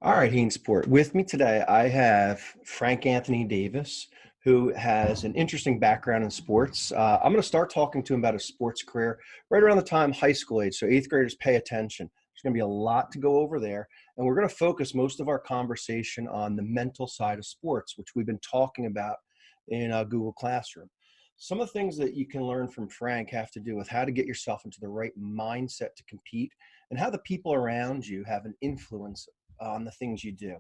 All right, Heensport. With me today, I have Frank Anthony Davis, who has an interesting background in sports. I'm going to start talking to him about his sports career right around the time high school age. So eighth graders, pay attention. There's going to be a lot to go over there. And we're going to focus most of our conversation on the mental side of sports, which we've been talking about in Google Classroom. Some of the things that you can learn from Frank have to do with how to get yourself into the right mindset to compete and how the people around you have an influence on the things you do.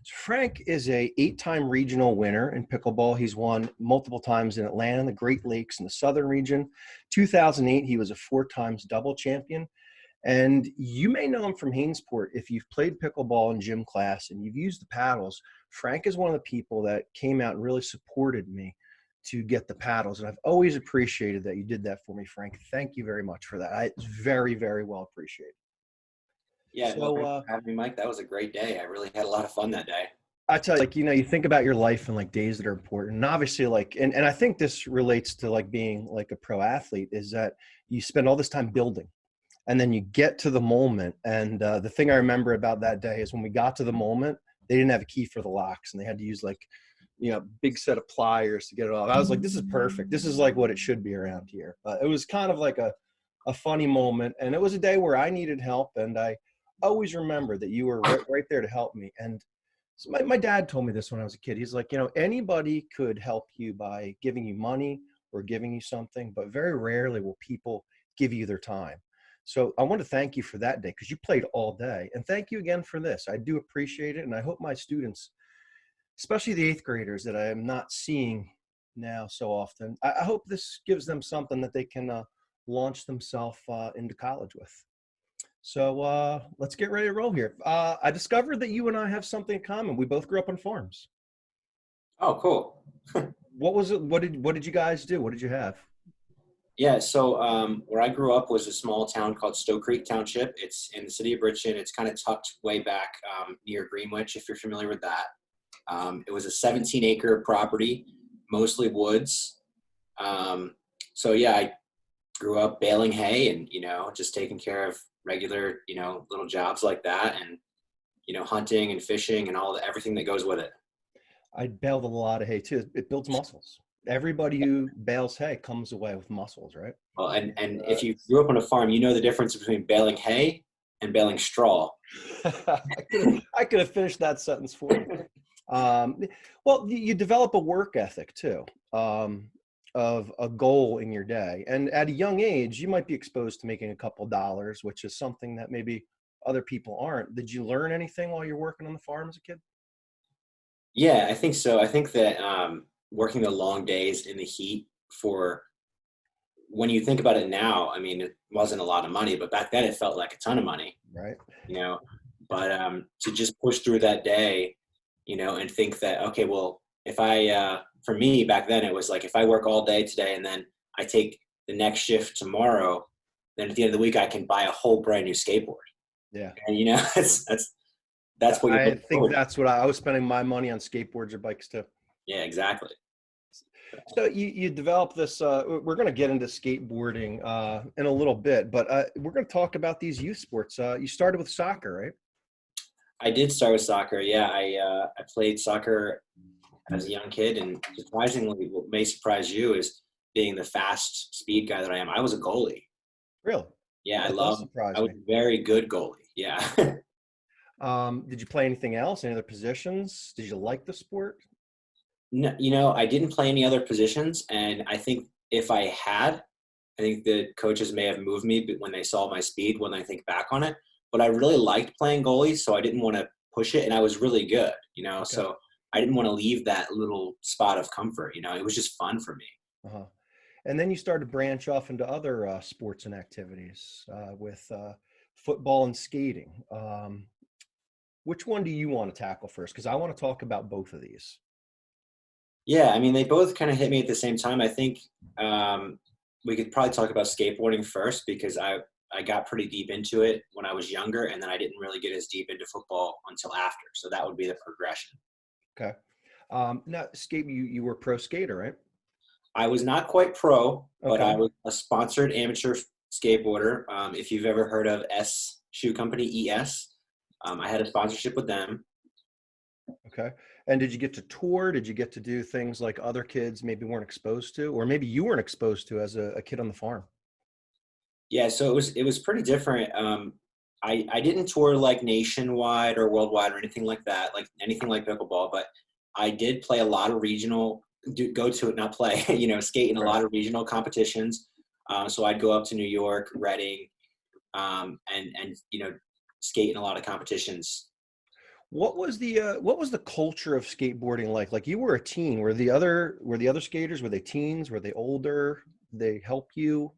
So Frank is a 8-time regional winner in pickleball. He's won multiple times in Atlanta, the Great Lakes, and the Southern region. 2008, he was a 4 times double champion. And you may know him from Hainsport if you've played pickleball in gym class and you've used the paddles. Frank is one of the people that came out and really supported me to get the paddles. And I've always appreciated that you did that for me, Frank. Thank you very much for that. It's very, very well appreciated. Yeah, well, thanks for having me, Mike. That was a great day. I really had a lot of fun that day. I tell you, you think about your life and days that are important. And obviously, and I think this relates to being a pro athlete, is that you spend all this time building and then you get to the moment. And the thing I remember about that day is when we got to the moment, they didn't have a key for the locks and they had to use big set of pliers to get it off. I was like, this is perfect. This is what it should be around here. It was kind of a funny moment. And it was a day where I needed help. And I always remember that you were right there to help me. And so my dad told me this when I was a kid. He's like, anybody could help you by giving you money or giving you something, but very rarely will people give you their time. So I want to thank you for that day because you played all day. And thank you again for this. I do appreciate it. And I hope my students, especially the 8th graders that I am not seeing now so often, I hope this gives them something that they can launch themselves into college with. So let's get ready to roll here. I discovered that you and I have something in common. We both grew up on farms. Oh, cool. What was it? What did you guys do? What did you have? Yeah, so where I grew up was a small town called Stowe Creek Township. It's in the city of Bridgeton. It's kind of tucked way back near Greenwich, if you're familiar with that. It was a 17-acre property, mostly woods. So yeah, I grew up baling hay and, just taking care of regular, little jobs like that and, hunting and fishing and everything that goes with it. I baled a lot of hay too. It builds muscles. Everybody who bales hay comes away with muscles, right? Well, and if you grew up on a farm, you know the difference between baling hay and baling straw. I could have finished that sentence for you. Well, you develop a work ethic too. Of a goal in your day. And at a young age, you might be exposed to making a couple dollars, which is something that maybe other people aren't. Did you learn anything while you're working on the farm as a kid? Yeah, I think so. I think that working the long days in the heat when you think about it now, I mean, it wasn't a lot of money, but back then it felt like a ton of money, Right. But to just push through that day, and think that, okay, well, if for me back then, it was like, if I work all day today and then I take the next shift tomorrow, then at the end of the week, I can buy a whole brand new skateboard. Yeah. And, that's what I think that's what I was spending my money on, skateboards or bikes too. Yeah, exactly. So you develop this, we're going to get into skateboarding in a little bit, but we're going to talk about these youth sports. You started with soccer, right? I did start with soccer. Yeah, I played soccer as a young kid, and surprisingly, what may surprise you is being the fast speed guy that I am. I was a goalie. Really? Yeah, I was a very good goalie. Yeah. Did you play anything else? Any other positions? Did you like the sport? No, I didn't play any other positions, and I think if I had, I think the coaches may have moved me when they saw my speed when I think back on it. But I really liked playing goalie, so I didn't want to push it, and I was really good, Okay. So I didn't want to leave that little spot of comfort, it was just fun for me. Uh-huh. And then you started to branch off into other sports and activities with football and skating. Which one do you want to tackle first? Because I want to talk about both of these. Yeah, I mean, they both kind of hit me at the same time. I think we could probably talk about skateboarding first because I got pretty deep into it when I was younger, and then I didn't really get as deep into football until after. So that would be the progression. Okay. Now, you were a pro skater, right? I was not quite pro, but Okay. I was a sponsored amateur skateboarder. If you've ever heard of S Shoe Company, ES, I had a sponsorship with them. Okay. And did you get to tour? Did you get to do things like other kids maybe weren't exposed to, or maybe you weren't exposed to as a kid on the farm? Yeah, so it was pretty different. I didn't tour like nationwide or worldwide or anything like that, like anything like pickleball, but I did play a lot of regional, go to it, not play, skate in a Right. lot of regional competitions. So I'd go up to New York, Reading, and skate in a lot of competitions. What was the culture of skateboarding like? Like you were a teen. Were the other skaters, were they teens? Were they older? Did they help you?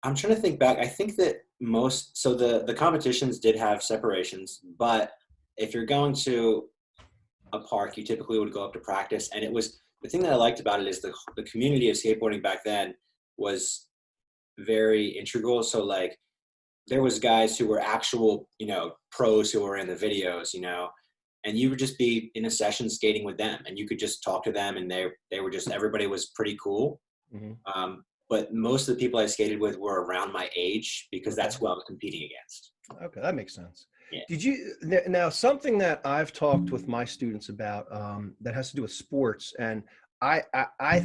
I'm trying to think back. I think that the competitions did have separations, but if you're going to a park, you typically would go up to practice. And it was the thing that I liked about it is the community of skateboarding back then was very integral. So like there was guys who were actual, pros who were in the videos, and you would just be in a session skating with them and you could just talk to them and they were just, everybody was pretty cool. Hmm. But most of the people I skated with were around my age because Okay. that's who I was competing against. Okay, that makes sense. Yeah. Now something that I've talked with my students about that has to do with sports, and I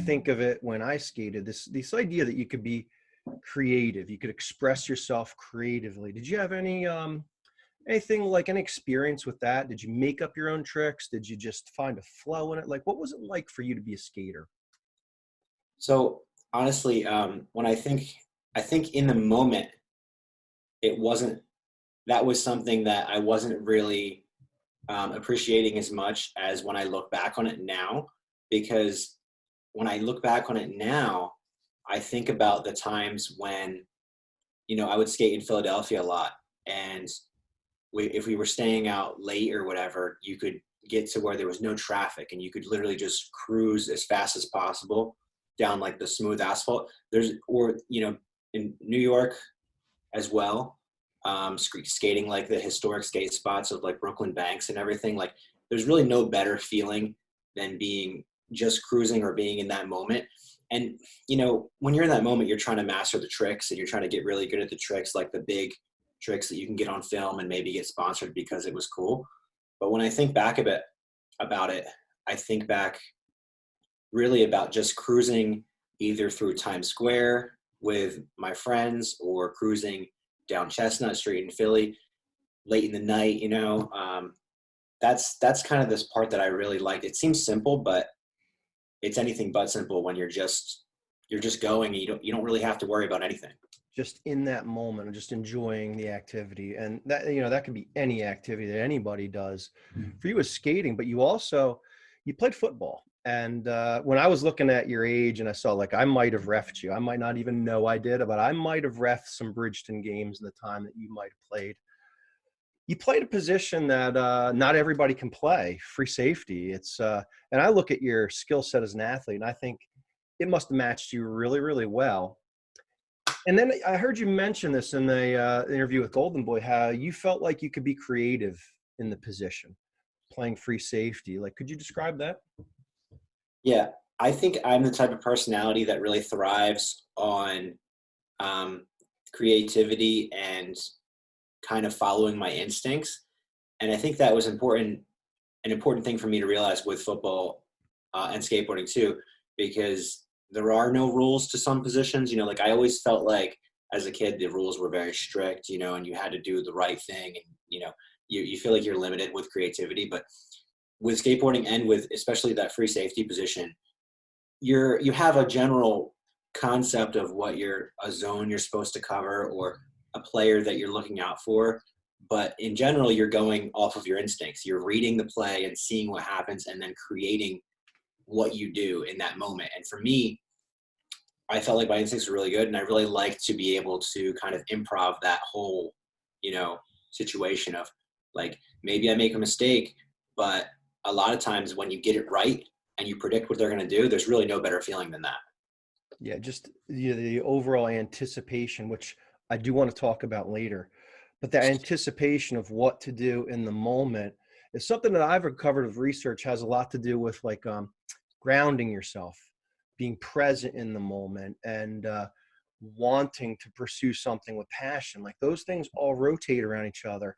think of it when I skated this idea that you could be creative, you could express yourself creatively. Did you have anything like any experience with that? Did you make up your own tricks? Did you just find a flow in it? Like, what was it like for you to be a skater? So honestly, when I think in the moment, it wasn't, that was something that I wasn't really appreciating as much as when I look back on it now, because when I look back on it now, I think about the times when, I would skate in Philadelphia a lot. And if we were staying out late or whatever, you could get to where there was no traffic and you could literally just cruise as fast as possible down like the smooth asphalt. In New York as well, skating like the historic skate spots of like Brooklyn Banks and everything. Like there's really no better feeling than being just cruising or being in that moment. And when you're in that moment, you're trying to master the tricks and you're trying to get really good at the tricks, like the big tricks that you can get on film and maybe get sponsored because it was cool. But when I think back a bit about it, I think back really about just cruising either through Times Square with my friends or cruising down Chestnut Street in Philly late in the night. That's kind of this part that I really liked. It seems simple, but it's anything but simple when you're just going and you don't really have to worry about anything. Just in that moment and just enjoying the activity, and that can be any activity that anybody does. For you, was skating, but you played football. And when I was looking at your age and I saw, like, I might have refed you, I might not even know I did, but I might have refed some Bridgeton games in the time that you might have played. You played a position that not everybody can play, free safety. And I look at your skill set as an athlete and I think it must have matched you really, really well. And then I heard you mention this in the interview with Golden Boy, how you felt like you could be creative in the position, playing free safety. Like, could you describe that? Yeah, I think I'm the type of personality that really thrives on um, creativity and kind of following my instincts. And I think that was an important thing for me to realize with football and skateboarding too, because there are no rules to some positions. Like I always felt like as a kid, the rules were very strict, and you had to do the right thing. And, you feel like you're limited with creativity. But with skateboarding and with especially that free safety position, you have a general concept of a zone you're supposed to cover or a player that you're looking out for, but in general you're going off of your instincts. You're reading the play and seeing what happens and then creating what you do in that moment. And for me, I felt like my instincts were really good and I really liked to be able to kind of improv that whole situation of like maybe I make a mistake, but a lot of times when you get it right and you predict what they're going to do, there's really no better feeling than that. Yeah, just the overall anticipation, which I do want to talk about later, but the anticipation of what to do in the moment is something that I've uncovered with research has a lot to do with grounding yourself, being present in the moment, and wanting to pursue something with passion. Like those things all rotate around each other.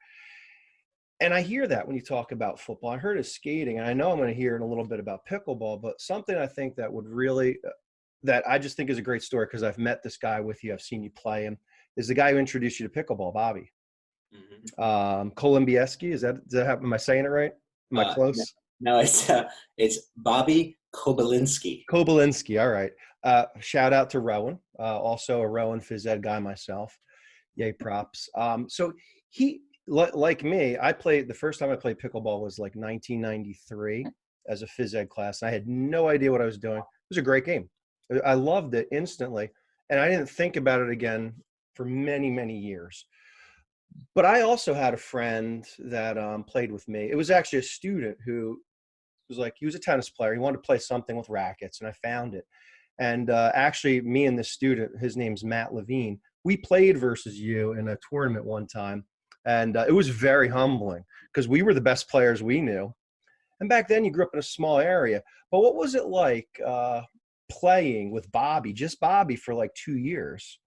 And I hear that when you talk about football. I heard of skating, and I know I'm going to hear in a little bit about pickleball, but something I think that would really, that I just think is a great story because I've met this guy with you, I've seen you play him, is the guy who introduced you to pickleball, Bobby. Kolumbieski, am I saying it right? Am I No, close? no, it's Bobby Kobalinski. Kobalinski, all right. Shout out to Rowan, also a Rowan phys ed guy myself. Yay, props. So he, like me, I played, the first time I played pickleball was like 1993 as a phys ed class. I had no idea what I was doing. It was a great game. I loved it instantly. And I didn't think about it again for many, many years. But I also had a friend that played with me. It was actually a student who was like, he was a tennis player. He wanted to play something with rackets, and I found it. And actually, me and this student, his name's Matt Levine, we played versus you in a tournament one time. And it was very humbling because we were the best players we knew. And back then, you grew up in a small area. But what was it like playing with Bobby, just Bobby, for like 2 years,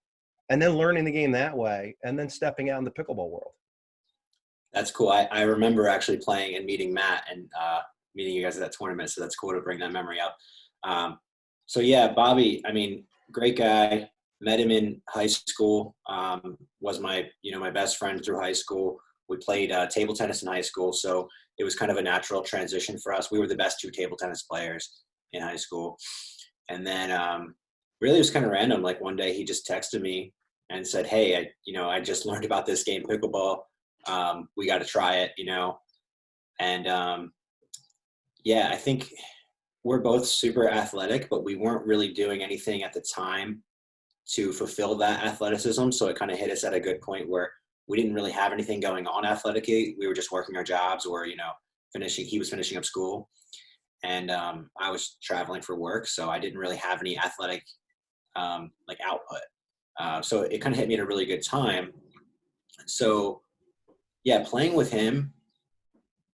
and then learning the game that way, and then stepping out in the pickleball world? That's cool. I remember actually playing and meeting Matt and meeting you guys at that tournament. So that's cool to bring that memory up. So yeah, Bobby, I mean, great guy. Met him in high school. Was my best friend through high school. We played table tennis in high school, so it was kind of a natural transition for us. We were the best two table tennis players in high school, and then really it was kind of random. Like one day he just texted me and said, "Hey, I just learned about this game, pickleball. We got to try it, And yeah, I think we're both super athletic, but we weren't really doing anything at the time to fulfill that athleticism. So it kind of hit us at a good point where we didn't really have anything going on athletically. We were just working our jobs or, he was finishing up school, and I was traveling for work. So I didn't really have any athletic output. So it kind of hit me at a really good time. So yeah, playing with him,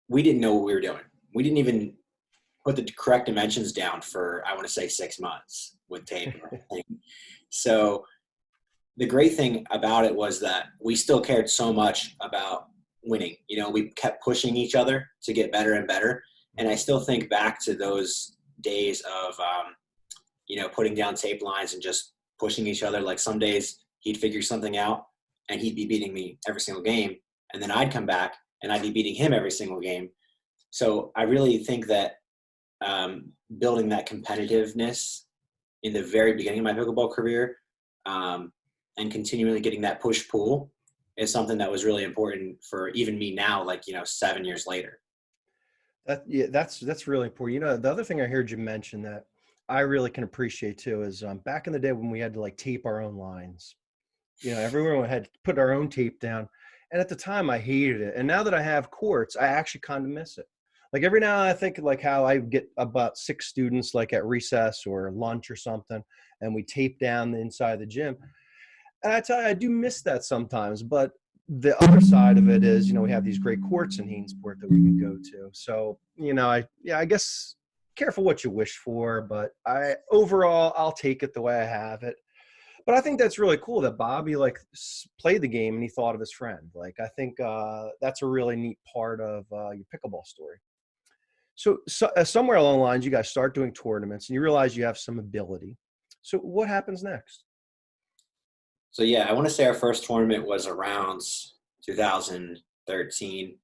we didn't know what we were doing. We didn't even put the correct dimensions down for, I want to say, 6 months with tape and everything. So the great thing about it was that we still cared so much about winning. We kept pushing each other to get better and better. And I still think back to those days of, putting down tape lines and just pushing each other. Like some days he'd figure something out and he'd be beating me every single game. And then I'd come back and I'd be beating him every single game. So I really think that building that competitiveness in the very beginning of my pickleball career and continually getting that push-pull is something that was really important for even me now, 7 years later. That's really important. The other thing I heard you mention that I really can appreciate too is back in the day when we had to tape our own lines. Everyone had to put our own tape down. And at the time I hated it. And now that I have courts, I actually kind of miss it. Like every now and then I think how I get about 6 students at recess or lunch or something, and we tape down the inside of the gym. And I tell you, I do miss that sometimes. But the other side of it is, we have these great courts in Heensport that we can go to. So, I guess careful what you wish for, but overall, I'll take it the way I have it. But I think that's really cool that Bobby played the game and he thought of his friend. I think that's a really neat part of your pickleball story. So somewhere along the lines, you guys start doing tournaments and you realize you have some ability. So what happens next? So yeah, I want to say our first tournament was around 2013.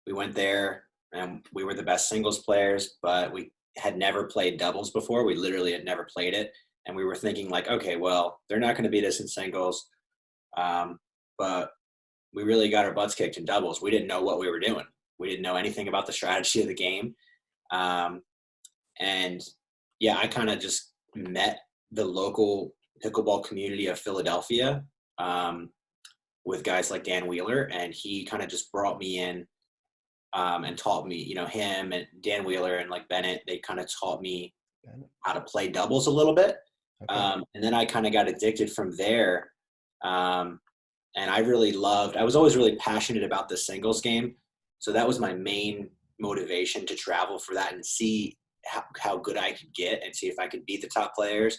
We went there and we were the best singles players, but we had never played doubles before. We literally had never played it. And we were thinking okay, well, they're not going to beat us in singles. But we really got our butts kicked in doubles. We didn't know what we were doing. We didn't know anything about the strategy of the game. And yeah, I kind of just met the local pickleball community of Philadelphia with guys like Dan Wheeler. And he kind of just brought me in and taught me, him and Dan Wheeler and Bennett, they kind of taught me how to play doubles a little bit. Okay. And then I kind of got addicted from there. And I was always really passionate about the singles game. So that was my main motivation to travel for that and see how good I could get and see if I could beat the top players.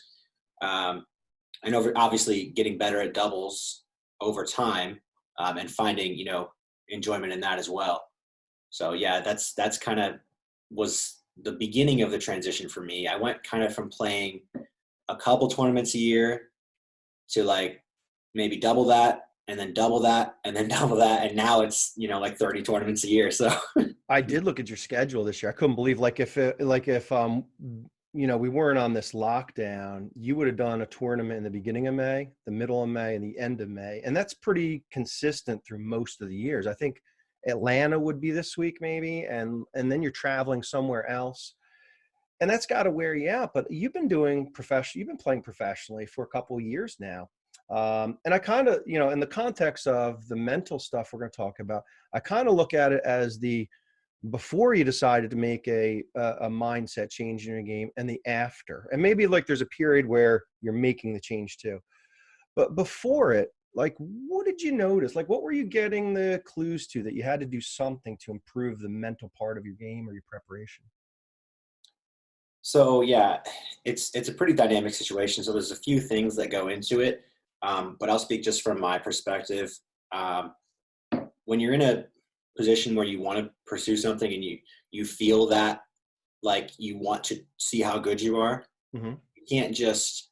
and obviously getting better at doubles over time, and finding, enjoyment in that as well. So yeah, that's kind of was the beginning of the transition for me. I went kind of from playing a couple tournaments a year to like maybe double that and then double that and then double that. And now it's, like 30 tournaments a year. So I did look at your schedule this year. I couldn't believe if we weren't on this lockdown, you would have done a tournament in the beginning of May, the middle of May, and the end of May. And that's pretty consistent through most of the years. I think Atlanta would be this week maybe, and then you're traveling somewhere else. And that's got to wear you out. But you've been playing professionally for a couple of years now. And I kind of, in the context of the mental stuff we're going to talk about, I kind of look at it as before you decided to make a mindset change in your game, and the after. And maybe like there's a period where you're making the change too. But before it, like, what did you notice? Like, what were you getting the clues to that you had to do something to improve the mental part of your game or your preparation? So yeah, it's a pretty dynamic situation. So there's a few things that go into it, but I'll speak just from my perspective. Um, when you're in a position where you want to pursue something and you feel that like you want to see how good you are, Mm-hmm. you can't just,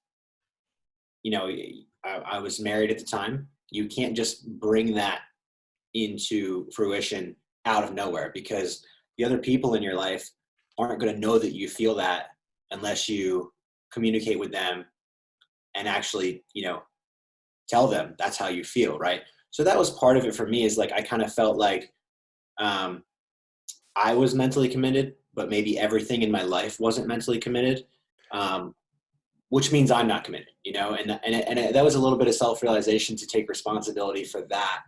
I was married at the time. You can't just bring that into fruition out of nowhere, because the other people in your life aren't going to know that you feel that unless you communicate with them and actually, tell them that's how you feel. Right. So that was part of it for me, is like, I kind of felt like, um, I was mentally committed, but maybe everything in my life wasn't mentally committed. Um, which means I'm not committed, that was a little bit of self-realization, to take responsibility for that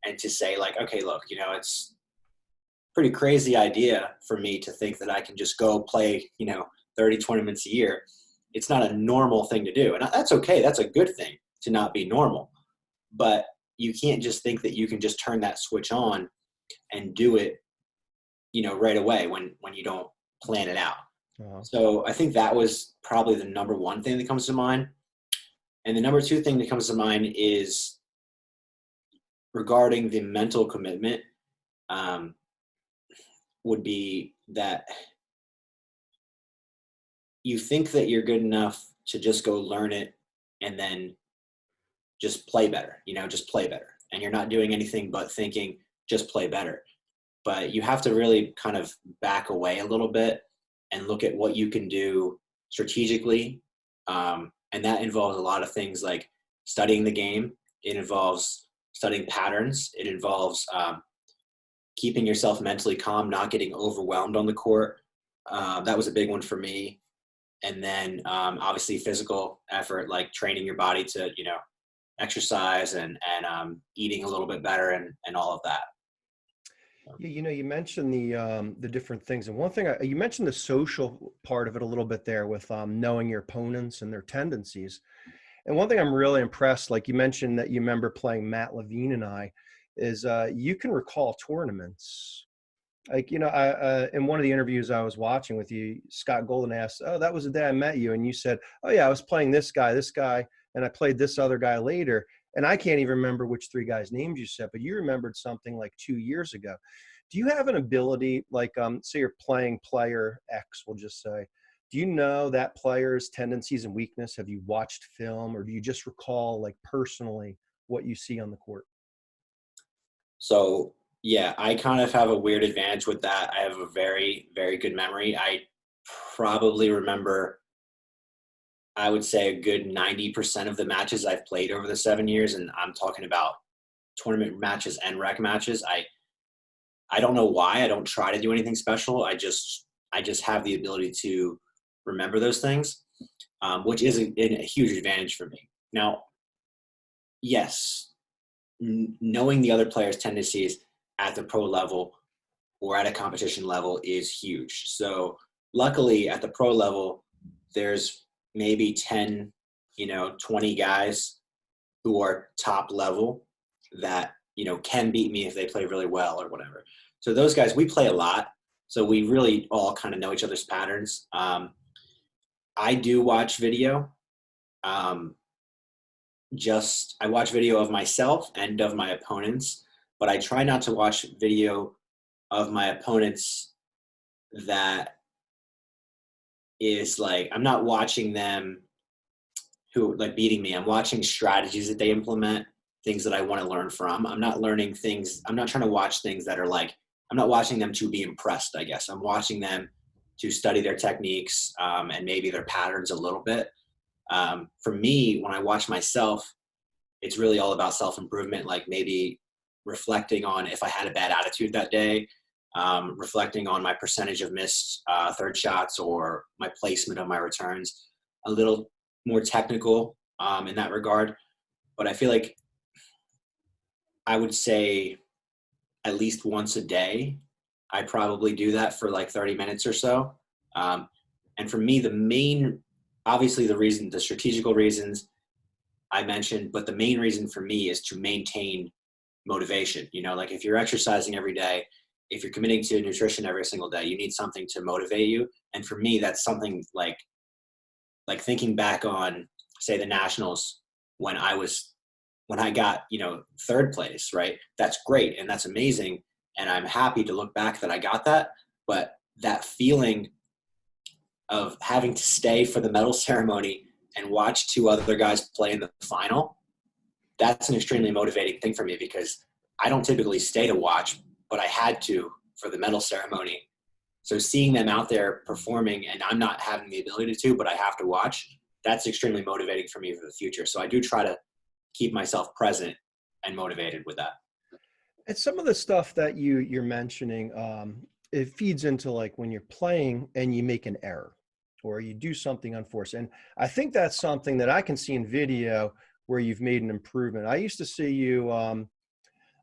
and to say like, okay, look, it's pretty crazy idea for me to think that I can just go play, 30 tournaments a year. It's not a normal thing to do. And that's okay. That's a good thing to not be normal, but you can't just think that you can just turn that switch on and do it, right away when you don't plan it out. Uh-huh. So I think that was probably the number one thing that comes to mind. And the number two thing that comes to mind is regarding the mental commitment, um, would be that you think that you're good enough to just go learn it and then just play better, just play better. And you're not doing anything but thinking, just play better. But you have to really kind of back away a little bit and look at what you can do strategically. And that involves a lot of things like studying the game. It involves studying patterns. It involves keeping yourself mentally calm, not getting overwhelmed on the court. That was a big one for me. And then obviously physical effort, like training your body to, exercise and eating a little bit better and all of that. Yeah, you mentioned the different things, and one thing you mentioned the social part of it a little bit there with knowing your opponents and their tendencies. And one thing I'm really impressed, like you mentioned that you remember playing Matt Levine and I, is you can recall tournaments. Like, in one of the interviews I was watching with you, Scott Golden asked, "Oh, that was the day I met you," and you said, "Oh yeah, I was playing this guy, and I played this other guy later." And I can't even remember which three guys' names you said, but you remembered something like 2 years ago. Do you have an ability, like, say you're playing player X, we'll just say, do you know that player's tendencies and weakness? Have you watched film, or do you just recall, like, personally what you see on the court? So yeah, I kind of have a weird advantage with that. I have a very, very good memory. I probably remember, I would say, a good 90% of the matches I've played over the 7 years. And I'm talking about tournament matches and rec matches. I don't know why. I don't try to do anything special. I just have the ability to remember those things, which is a huge advantage for me. Now, yes, knowing the other players' tendencies at the pro level or at a competition level is huge. So luckily at the pro level, there's maybe 10, 20 guys who are top level that, can beat me if they play really well or whatever. So those guys, we play a lot. So we really all kind of know each other's patterns. I do watch video. I watch video of myself and of my opponents, but I try not to watch video of my opponents that is like, I'm not watching them who like beating me. I'm watching strategies that they implement, things that I want to learn from. I'm not learning things. I'm not trying to watch things that are like, I'm not watching them to be impressed, I guess. I'm watching them to study their techniques, and maybe their patterns a little bit. For me, when I watch myself, it's really all about self-improvement, like maybe reflecting on if I had a bad attitude that day, reflecting on my percentage of missed third shots or my placement of my returns, a little more technical in that regard. But I feel like I would say at least once a day, I probably do that for like 30 minutes or so. Um, and for me, obviously the strategical reasons I mentioned, but the main reason for me is to maintain motivation. You know, like if you're exercising every day, if you're committing to nutrition every single day, you need something to motivate you. And for me, that's something like thinking back on, say, the nationals when I got, third place, right? That's great and that's amazing. And I'm happy to look back that I got that. But that feeling of having to stay for the medal ceremony and watch two other guys play in the final, that's an extremely motivating thing for me because I don't typically stay to watch, but I had to for the medal ceremony. So seeing them out there performing and I'm not having the ability to, but I have to watch, that's extremely motivating for me for the future. So I do try to keep myself present and motivated with that. And some of the stuff that you're mentioning, it feeds into like when you're playing and you make an error or you do something unforced. And I think that's something that I can see in video where you've made an improvement. I used to see you, I'm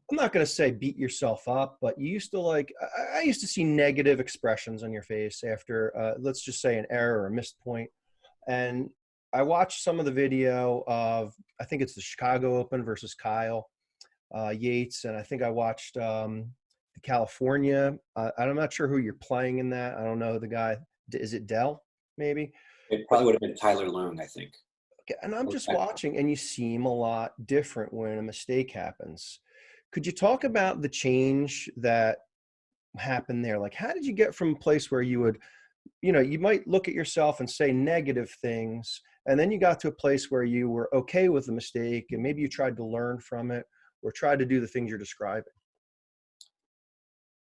not going to say beat yourself up, but you used to I used to see negative expressions on your face after, let's just say an error or a missed point. And I watched some of the video of, I think it's the Chicago Open versus Kyle Yates, and I think I watched the California. I'm not sure who you're playing in that. I don't know the guy. Is it Dell? Maybe. It probably would have been Tyler Leung, I think. Okay, and I'm just watching, and you seem a lot different when a mistake happens. Could you talk about the change that happened there? Like, how did you get from a place where you would, you might look at yourself and say negative things, and then you got to a place where you were okay with the mistake, and maybe you tried to learn from it or tried to do the things you're describing?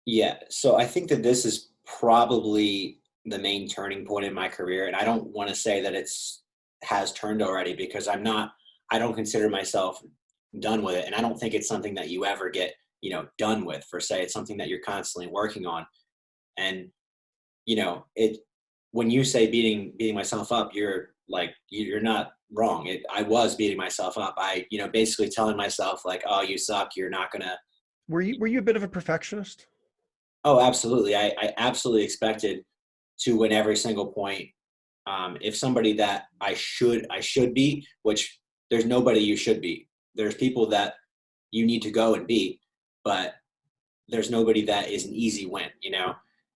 Yeah. So I think that this is probably the main turning point in my career. And I don't want to say that has turned already because I don't consider myself done with it. And I don't think it's something that you ever get, done with per se. It's something that you're constantly working on. And, when you say beating myself up, you're not wrong. I was beating myself up. Basically telling myself like, oh, you suck. You're not going to. Were you a bit of a perfectionist? Oh, absolutely. I absolutely expected to win every single point. If somebody that I should beat, which there's nobody you should beat. There's people that you need to go and beat, but there's nobody that is an easy win,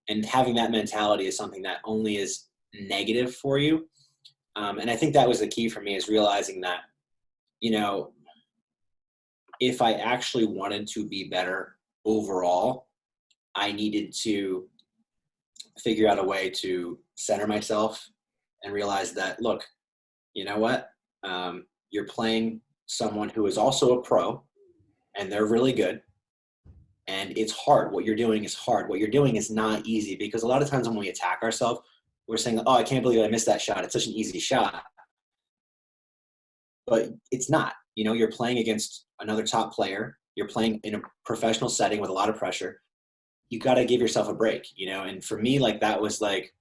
and having that mentality is something that only is negative for you. And I think that was the key for me is realizing that, if I actually wanted to be better overall, I needed to figure out a way to center myself and realize that, look, you know what? You're playing someone who is also a pro and they're really good. And it's hard. What you're doing is hard. What you're doing is not easy because a lot of times when we attack ourselves, we're saying, oh, I can't believe I missed that shot. It's such an easy shot. But it's not. You're playing against another top player. You're playing in a professional setting with a lot of pressure. You got to give yourself a break, and for me, like that was like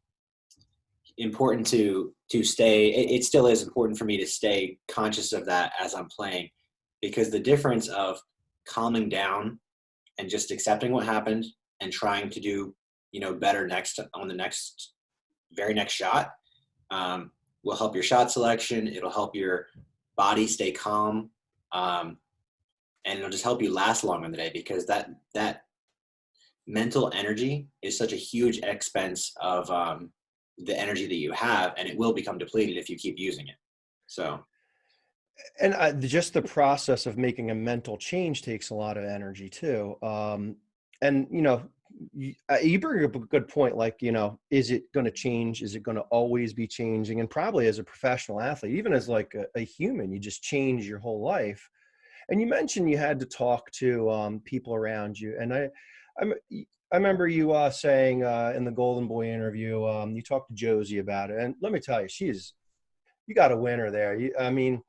important to stay. It still is important for me to stay conscious of that as I'm playing, because the difference of calming down and just accepting what happened and trying to do, better on the very next shot, will help your shot selection. It'll help your body stay calm. And it'll just help you last long in the day because that mental energy is such a huge expense of the energy that you have, and it will become depleted if you keep using it. So And just the process of making a mental change takes a lot of energy too. And you bring up a good point. Like, is it going to change? Is it going to always be changing? And probably as a professional athlete, even as like a human, you just change your whole life. And you mentioned you had to talk to people around you. And I'm, I remember you saying in the Golden Boy interview, you talked to Josie about it. And let me tell you, you got a winner there. I mean,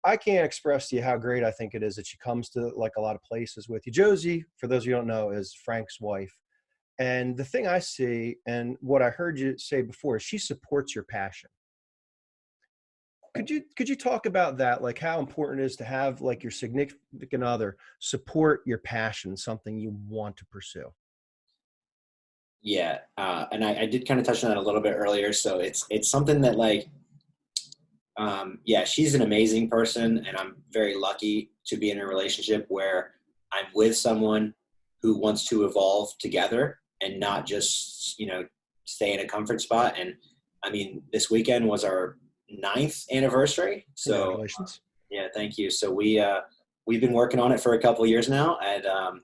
I can't express to you how great I think it is that she comes to like a lot of places with you. Josie, for those of you who don't know, is Frank's wife. And the thing I see and what I heard you say before is she supports your passion. Could you talk about that? Like how important it is to have like your significant other support your passion, something you want to pursue. Yeah, and I did kind of touch on that a little bit earlier. So it's something that like, yeah, she's an amazing person, and I'm very lucky to be in a relationship where I'm with someone who wants to evolve together and not just stay in a comfort spot. And I mean, this weekend was our ninth anniversary. So Congratulations. yeah, thank you. So we've been working on it for a couple of years now, and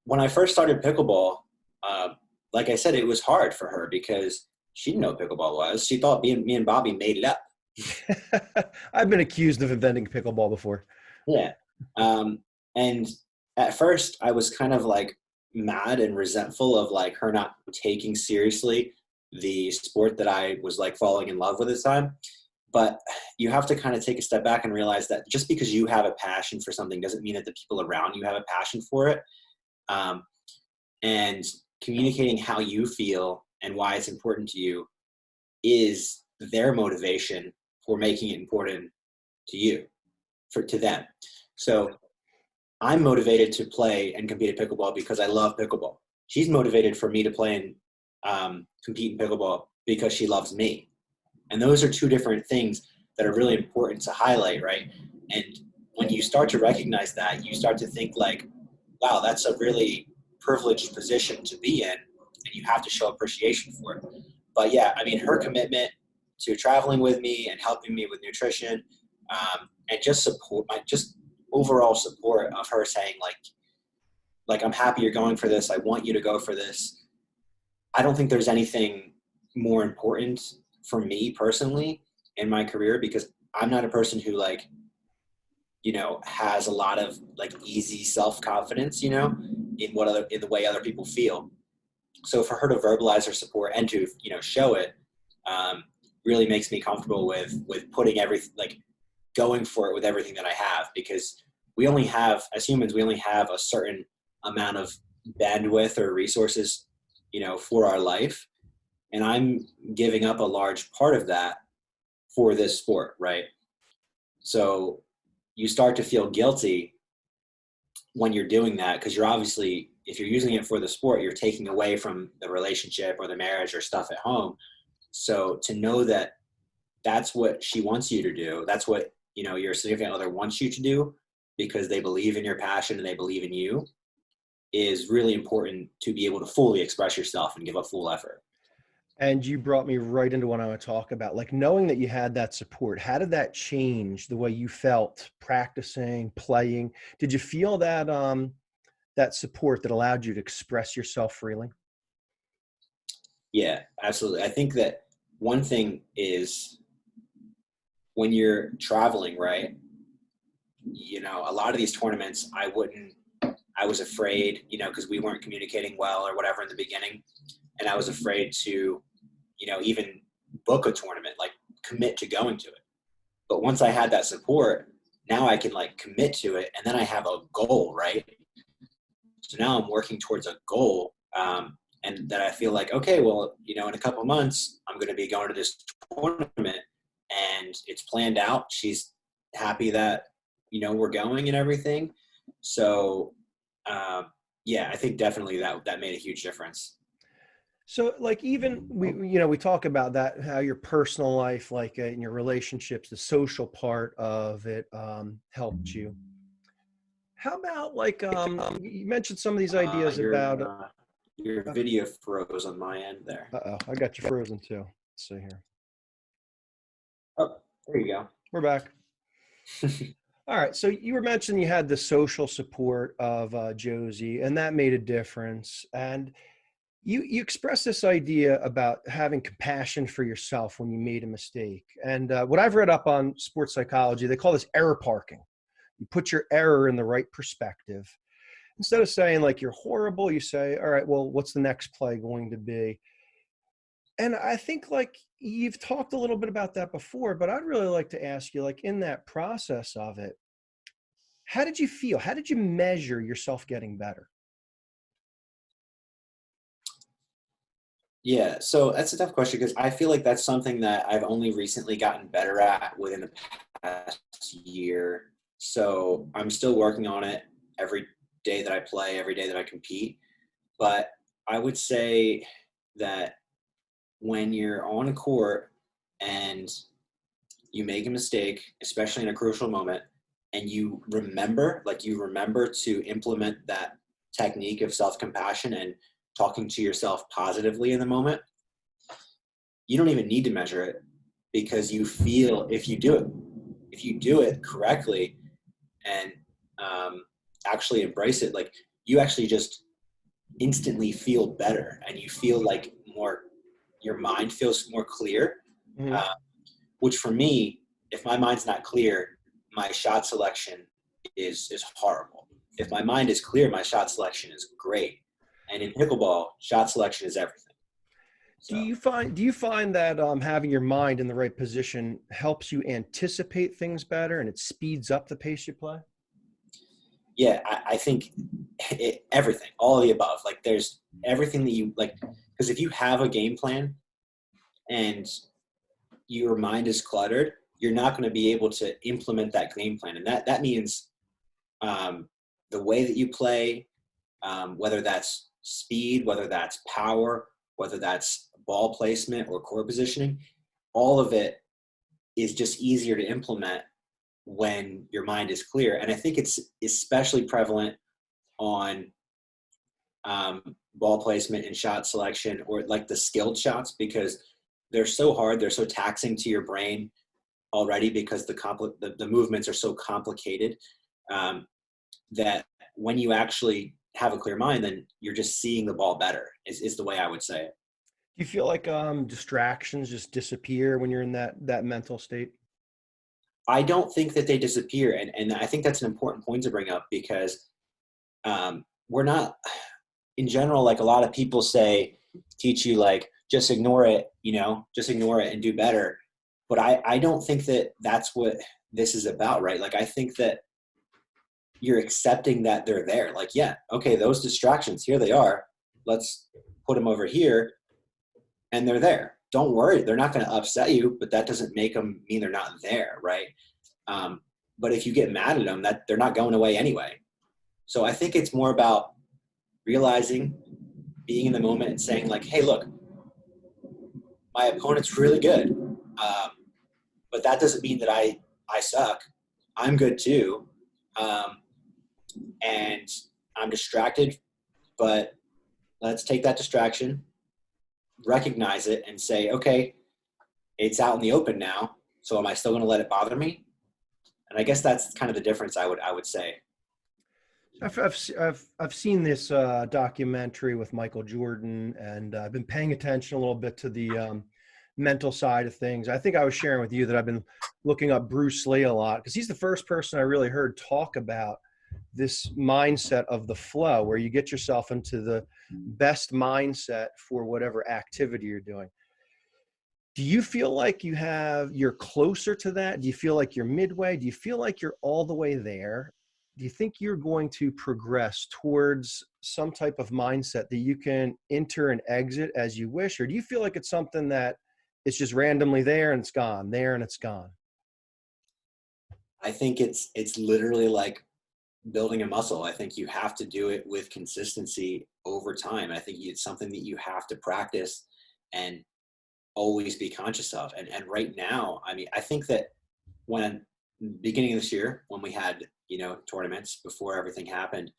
when I first started pickleball, uh, like I said, it was hard for her because she didn't know what pickleball was. She thought me and Bobby made it up. I've been accused of inventing pickleball before. Yeah. And at first I was kind of like mad and resentful of like her not taking seriously the sport that I was like falling in love with at the time. But you have to kind of take a step back and realize that just because you have a passion for something doesn't mean that the people around you have a passion for it. Um, and communicating how you feel and why it's important to you is their motivation for making it important to you, to them. So I'm motivated to play and compete at pickleball because I love pickleball. She's motivated for me to play and compete in pickleball because she loves me. And those are two different things that are really important to highlight, right? And when you start to recognize that, you start to think like, wow, that's a really privileged position to be in, and you have to show appreciation for it. But yeah, I mean, her commitment to traveling with me and helping me with nutrition, and just support, my just overall support of her saying like I'm happy you're going for this. I want you to go for this. I don't think there's anything more important for me personally in my career because I'm not a person who has a lot of like easy self-confidence, in the way other people feel. So for her to verbalize her support and to, show it, really makes me comfortable with putting everything, like going for it with everything that I have, because as humans, we only have a certain amount of bandwidth or resources, for our life. And I'm giving up a large part of that for this sport, right? So you start to feel guilty when you're doing that because you're obviously, if you're using it for the sport, you're taking away from the relationship or the marriage or stuff at home. So to know that that's what she wants you to do, that's what your significant other wants you to do because they believe in your passion and they believe in you, is really important to be able to fully express yourself and give a full effort. And you brought me right into what I want to talk about. Like knowing that you had that support, how did that change the way you felt practicing, playing? Did you feel that support that allowed you to express yourself freely? Yeah, absolutely. I think that one thing is when you're traveling, right? A lot of these tournaments, I was afraid, because we weren't communicating well or whatever in the beginning. And I was afraid to, even book a tournament, like commit to going to it. But once I had that support, now I can like commit to it. And then I have a goal, right? So now I'm working towards a goal. And that I feel like, okay, well, in a couple of months, I'm going to be going to this tournament and it's planned out. She's happy that, we're going and everything. So, yeah, I think definitely that made a huge difference. So like even we talk about that, how your personal life, like in your relationships, the social part of it helped you. How about like you mentioned some of these Uh, ideas your about uh, your video froze on my end there. uh-oh, I got you frozen too. Let's see here. Oh, there you go. We're back. All right. So you were mentioning you had the social support of Josie, and that made a difference. And you expressed this idea about having compassion for yourself when you made a mistake. And what I've read up on sports psychology, they call this error parking. You put your error in the right perspective. Instead of saying like you're horrible, you say, all right, well, what's the next play going to be? And I think like you've talked a little bit about that before, but I'd really like to ask you, like in that process of it, how did you feel? How did you measure yourself getting better? Yeah, so that's a tough question because I feel like that's something that I've only recently gotten better at within the past year. So I'm still working on it every day that I play, every day that I compete. But I would say that when you're on a court and you make a mistake, especially in a crucial moment, and you remember to implement that technique of self compassion and talking to yourself positively in the moment, you don't even need to measure it because you feel if you do it correctly and actually embrace it, like you actually just instantly feel better and you feel like more, your mind feels more clear. Mhm. Uh, which for me, if my mind's not clear, my shot selection is horrible. If my mind is clear, my shot selection is great. And in pickleball, shot selection is everything. So Do you find that having your mind in the right position helps you anticipate things better and it speeds up the pace you play? yeah, I think everything, all of the above. Like there's everything that you like, because if you have a game plan and your mind is cluttered, you're not going to be able to implement that game plan, and that means um, the way that you play, whether that's speed, whether that's power, whether that's ball placement or core positioning, all of it is just easier to implement when your mind is clear. And I think it's especially prevalent on ball placement and shot selection, or like the skilled shots, because they're so hard, they're so taxing to your brain already because the movements are so complicated, um, that when you actually have a clear mind, then you're just seeing the ball better is the way I would say it. Do you feel like distractions just disappear when you're in that mental state? I don't think that they disappear. And I think that's an important point to bring up because we're not, in general, like a lot of people say, teach you like, just ignore it, just ignore it and do better. But I don't think that that's what this is about, right? Like, I think that you're accepting that they're there. Like, yeah, okay, those distractions, here they are. Let's put them over here, and they're there. Don't worry, they're not going to upset you, but that doesn't make them mean they're not there, right? Um, but if you get mad at them, that they're not going away anyway. So I think it's more about realizing, being in the moment, and saying like, "Hey, look, my opponent's really good, but that doesn't mean that I suck. I'm good too, um, and I'm distracted. But let's take that distraction, recognize it, and say, okay, it's out in the open now. So am I still going to let it bother me?" And I guess that's kind of the difference I would say. I've seen this documentary with Michael Jordan, and I've been paying attention a little bit to the mental side of things. I think I was sharing with you that I've been looking up Bruce Lee a lot because he's the first person I really heard talk about this mindset of the flow, where you get yourself into the best mindset for whatever activity you're doing. Do you feel like you're closer to that? Do you feel like you're midway? Do you feel like you're all the way there? Do you think you're going to progress towards some type of mindset that you can enter and exit as you wish? Or do you feel like it's something that it's just randomly there and it's gone, there and it's gone? I think it's literally like building a muscle. I think you have to do it with consistency over time. I think it's something that you have to practice and always be conscious of. And right now, I mean, I think that when beginning of this year, when we had, tournaments before everything happened,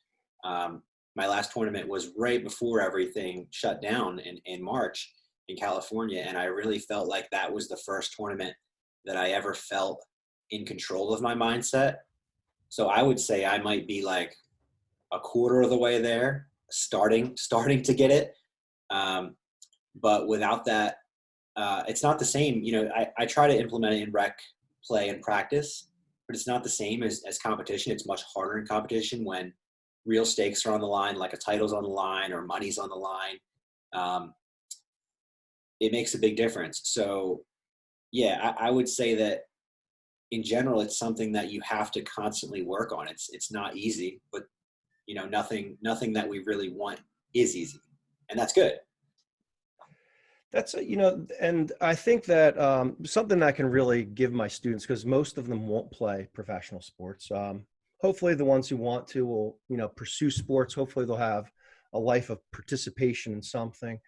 my last tournament was right before everything shut down in March in California. And I really felt like that was the first tournament that I ever felt in control of my mindset. So I would say I might be like a quarter of the way there, starting to get it. But without that, it's not the same. You know, I try to implement it in rec play and practice, but it's not the same as competition. It's much harder in competition when real stakes are on the line, like a title's on the line or money's on the line. It makes a big difference. So yeah, I would say that in general, it's something that you have to constantly work on. It's not easy, but you know, nothing that we really want is easy, and that's good. That's, you know, and I think that something I can really give my students, because most of them won't play professional sports. Hopefully the ones who want to will, you know, pursue sports. Hopefully they'll have a life of participation in something.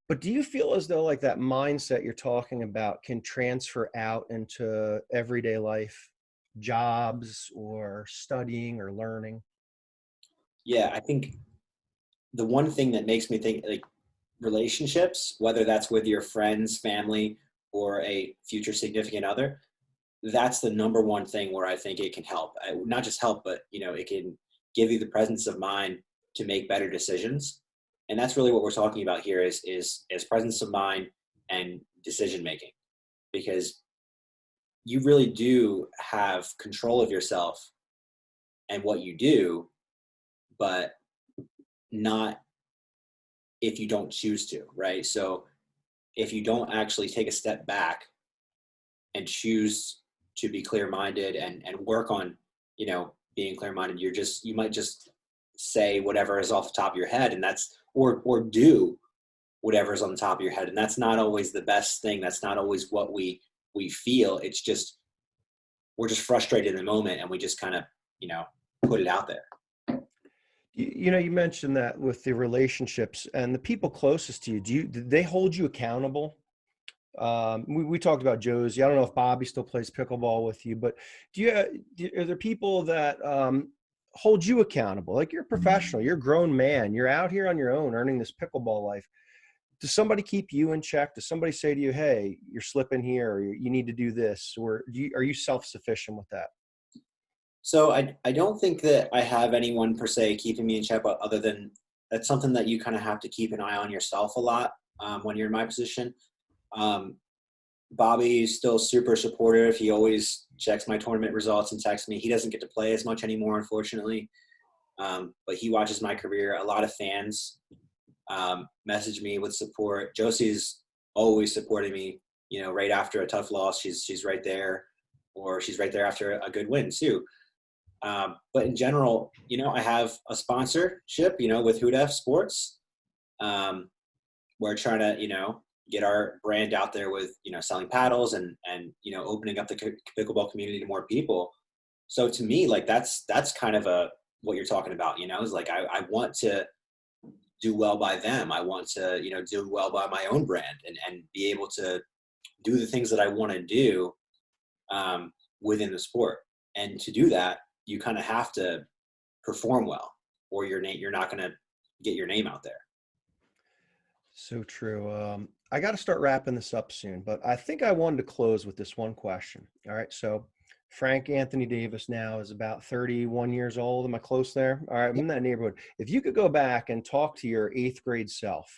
But do you feel as though like that mindset you're talking about can transfer out into everyday life, jobs or studying or learning? Yeah, I think the one thing that makes me think like relationships, whether that's with your friends, family, or a future significant other, that's the number one thing where I think it can help. Not just help, but you know, it can give you the presence of mind to make better decisions. And that's really what we're talking about here is presence of mind and decision making, because you really do have control of yourself and what you do, but not if you don't choose to, right? So if you don't actually take a step back and choose to be clear-minded and work on, you know, being clear-minded, you might just say whatever is off the top of your head, and that's or do whatever is on the top of your head, and that's not always the best thing. That's not always what we feel. It's just we're just frustrated in the moment, and we just kind of, you know, put it out there. You know, you mentioned that with the relationships and the people closest to you, did they hold you accountable? We talked about Josie. I don't know if Bobby still plays pickleball with you, but are there people that hold you accountable? Like you're a professional, you're a grown man, you're out here on your own earning this pickleball life. Does somebody keep you in check? Does somebody say to you, hey, you're slipping here, or you need to do this? Or are you self-sufficient with that? So I don't think that I have anyone per se keeping me in check, but other than that's something that you kind of have to keep an eye on yourself a lot when you're in my position. Um, Bobby's still super supportive. He always checks my tournament results and texts me. He doesn't get to play as much anymore, unfortunately, but he watches my career. A lot of fans message me with support. Josie's always supporting me. You know, right after a tough loss, she's right there, or she's right there after a good win too. But in general, you know, I have a sponsorship, you know, with Hoot Sports. We're trying to, you know, get our brand out there with, you know, selling paddles and, you know, opening up the pickleball community to more people. So to me, like, that's kind of what you're talking about, you know, is like, I want to do well by them. I want to, you know, do well by my own brand and be able to do the things that I want to do within the sport. And to do that, you kind of have to perform well, or you're not going to get your name out there. So true. I got to start wrapping this up soon, but I think I wanted to close with this one question. All right. So Frank Anthony Davis now is about 31 years old. Am I close there? All right. I'm in that neighborhood. If you could go back and talk to your 8th grade self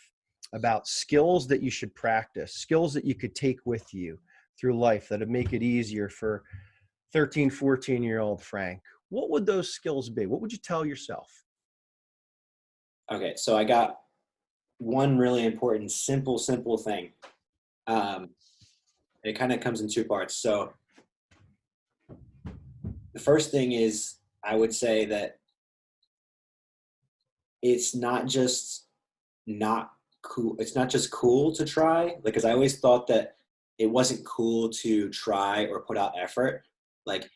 about skills that you should practice, skills that you could take with you through life that would make it easier for 13, 14-year-old Frank, what would those skills be? What would you tell yourself? Okay. So I got one really important, simple thing. It kind of comes in 2 parts. So the first thing is, I would say that it's not just not cool. It's not just cool to try. Like, cause I always thought that it wasn't cool to try or put out effort. Like,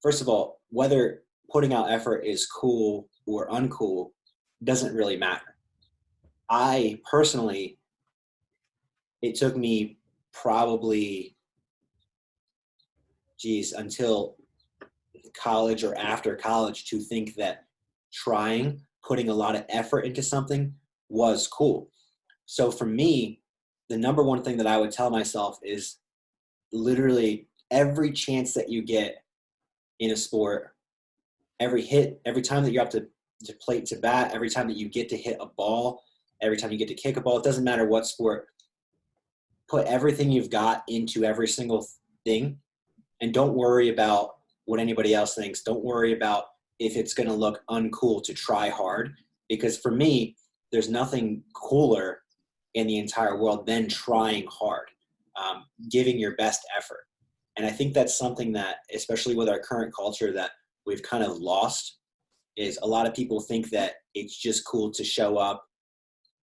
first of all, whether putting out effort is cool or uncool doesn't really matter. I personally, it took me probably, until college or after college to think that putting a lot of effort into something was cool. So for me, the number one thing that I would tell myself is literally every chance that you get in a sport, every hit, every time that you have to plate to bat, every time that you get to hit a ball, every time you get to kick a ball, it doesn't matter what sport, put everything you've got into every single thing, and don't worry about what anybody else thinks. Don't worry about if it's going to look uncool to try hard, because for me, there's nothing cooler in the entire world than trying hard, giving your best effort. And I think that's something that, especially with our current culture, that we've kind of lost, is a lot of people think that it's just cool to show up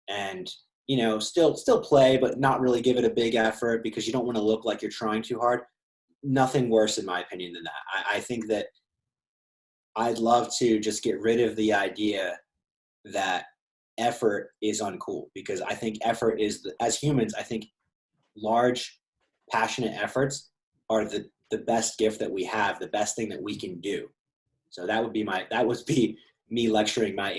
and, you know, still play, but not really give it a big effort because you don't want to look like you're trying too hard. Nothing worse, in my opinion, than that. I think that I'd love to just get rid of the idea that effort is uncool, because I think effort is, as humans, I think large, passionate efforts are the best gift that we have, the best thing that we can do. So that would be me lecturing my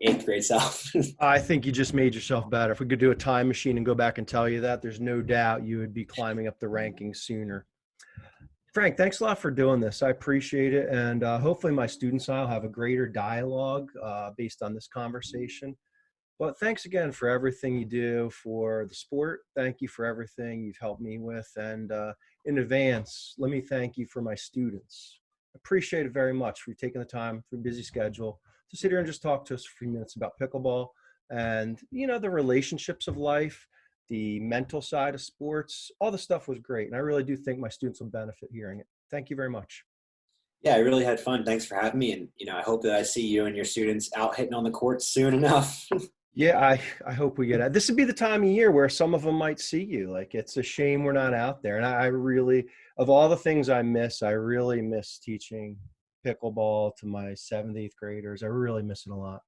eighth grade self. I think you just made yourself better. If we could do a time machine and go back and tell you that, there's no doubt you would be climbing up the rankings sooner. Frank, thanks a lot for doing this. I appreciate it. And hopefully my students and I will have a greater dialogue based on this conversation. But thanks again for everything you do for the sport. Thank you for everything you've helped me with. And in advance, let me thank you for my students. Appreciate it very much for taking the time for a busy schedule to sit here and just talk to us for a few minutes about pickleball and, you know, the relationships of life, the mental side of sports. All the stuff was great. And I really do think my students will benefit hearing it. Thank you very much. Yeah, I really had fun. Thanks for having me. And, you know, I hope that I see you and your students out hitting on the courts soon enough. Yeah, I hope we get it. This would be the time of year where some of them might see you. Like, it's a shame we're not out there. And I really, of all the things I really miss teaching pickleball to my 7th, 8th graders. I really miss it a lot.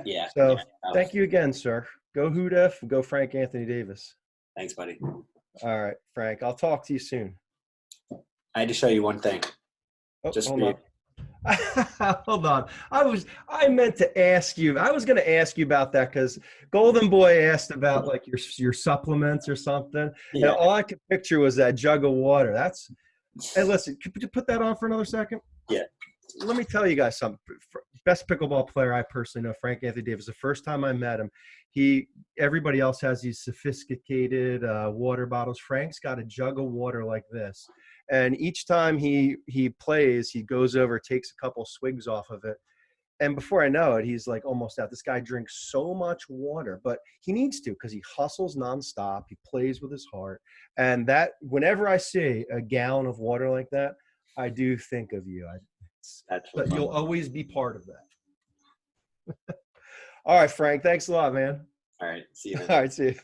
Yeah. So Yeah. thank you again, sir. Go Hoot F, go Frank Anthony Davis. Thanks, buddy. All right, Frank, I'll talk to you soon. I had to show you one thing. Oh, Just hold for you. on. Hold on. I meant to ask you. I was going to ask you about that because Golden Boy asked about like your supplements or something. Yeah. And all I could picture was that jug of water. Hey, listen, could you put that on for another second? Yeah. Let me tell you guys something. Best pickleball player I personally know, Frank Anthony Davis. The first time I met him, everybody else has these sophisticated water bottles. Frank's got a jug of water like this. And each time he plays, he goes over, takes a couple swigs off of it. And before I know it, he's like almost out. This guy drinks so much water, but he needs to because he hustles nonstop. He plays with his heart. And that whenever I see a gallon of water like that, I do think of you. But you'll always be part of that. All right, Frank. Thanks a lot, man. All right. See you. All right. See you.